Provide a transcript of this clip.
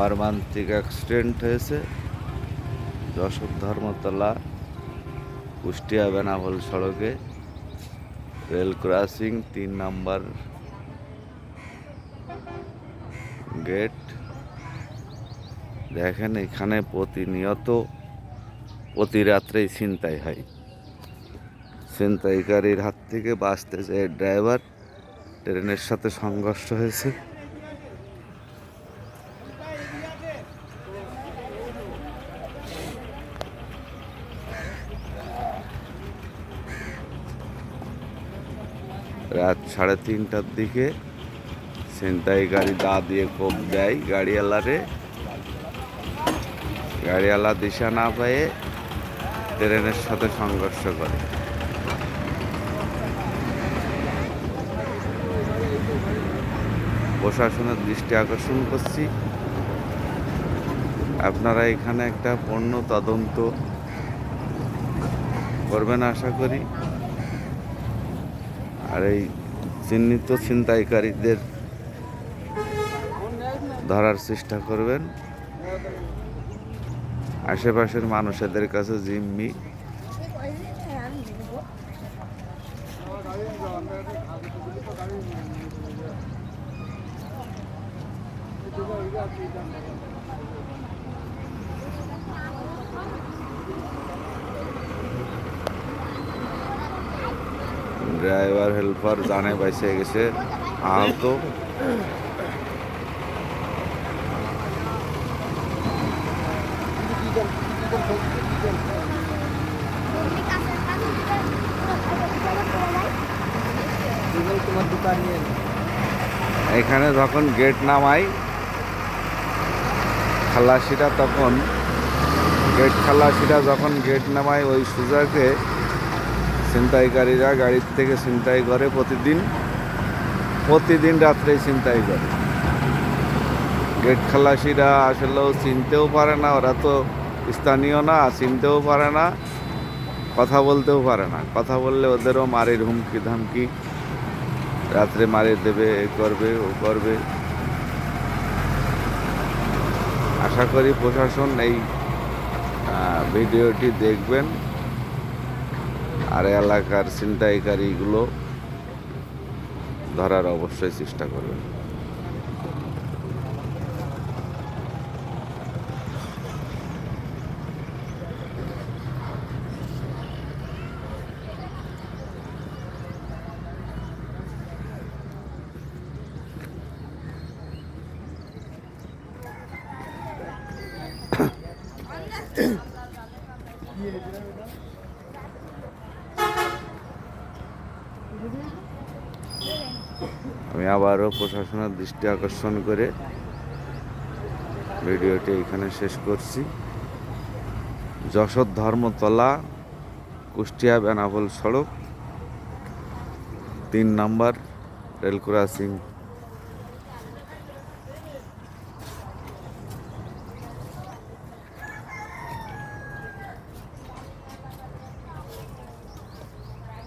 মর্মান্তিক অ্যাক্সিডেন্ট হয়েছে যশোর ধর্মতলা কুষ্টিয়া বেনাপোল সড়কে রেল ক্রসিং 3 নম্বর গেট। দেখেন এখানে প্রতিনিয়ত প্রতি রাত্রেই ছিনতাই হয়। ছিনতাইকারীর হাত থেকে বাঁচতে চেয়ে ড্রাইভার ট্রেনের সাথে সংঘর্ষ হয়েছে। রাত 3:30টার দিকে ছিনতাইকারী দা দিয়ে কোপ দেয় গাড়িওয়ালারে। গাড়িওয়ালা দিশা না পেয়ে ট্রেনের সাথে সংঘর্ষ করে। প্রশাসনের দৃষ্টি আকর্ষণ করছি, আপনারা এখানে একটা পূর্ণ তদন্ত করবেন আশা করি, আর এই চিহ্নিত ছিনতাইকারীদের ধরার চেষ্টা করবেন। আশেপাশের মানুষদের কাছে জিম্মি ড্রাইভার হেল্পার জানে বেঁচে গেছে, আহত। এখানে যখন গেট নামাই খালাসিরা, তখন খালাসিরা যখন গেট নামায় ওই সুজাকে ছিনতাইকারীরা গাড়ির থেকে ছিনতাই করে। প্রতিদিন রাত্রে ছিনতাই করে। গেট খালাসিরা আসলেও চিনতেও পারে না, ওরা তো স্থানীয় না, চিনতেও পারে না, কথা বলতেও পারে না। কথা বললে ওদেরও মারির হুমকি ধামকি, রাত্রে মারিয়ে দেবে, এ করবে ও করবে। আশা করি প্রশাসন এই ভিডিওটি দেখবেন আর এলাকার ছিনতাইকারীগুলো ধরার অবশ্যই চেষ্টা করবেন। আমি আবারও প্রশাসনের দৃষ্টি আকর্ষণ করে ভিডিওটি এখানে শেষ করছি। যশোর ধর্মতলা কুষ্টিয়া বেনাপোল সড়ক 3 নম্বর রেল ক্রসিং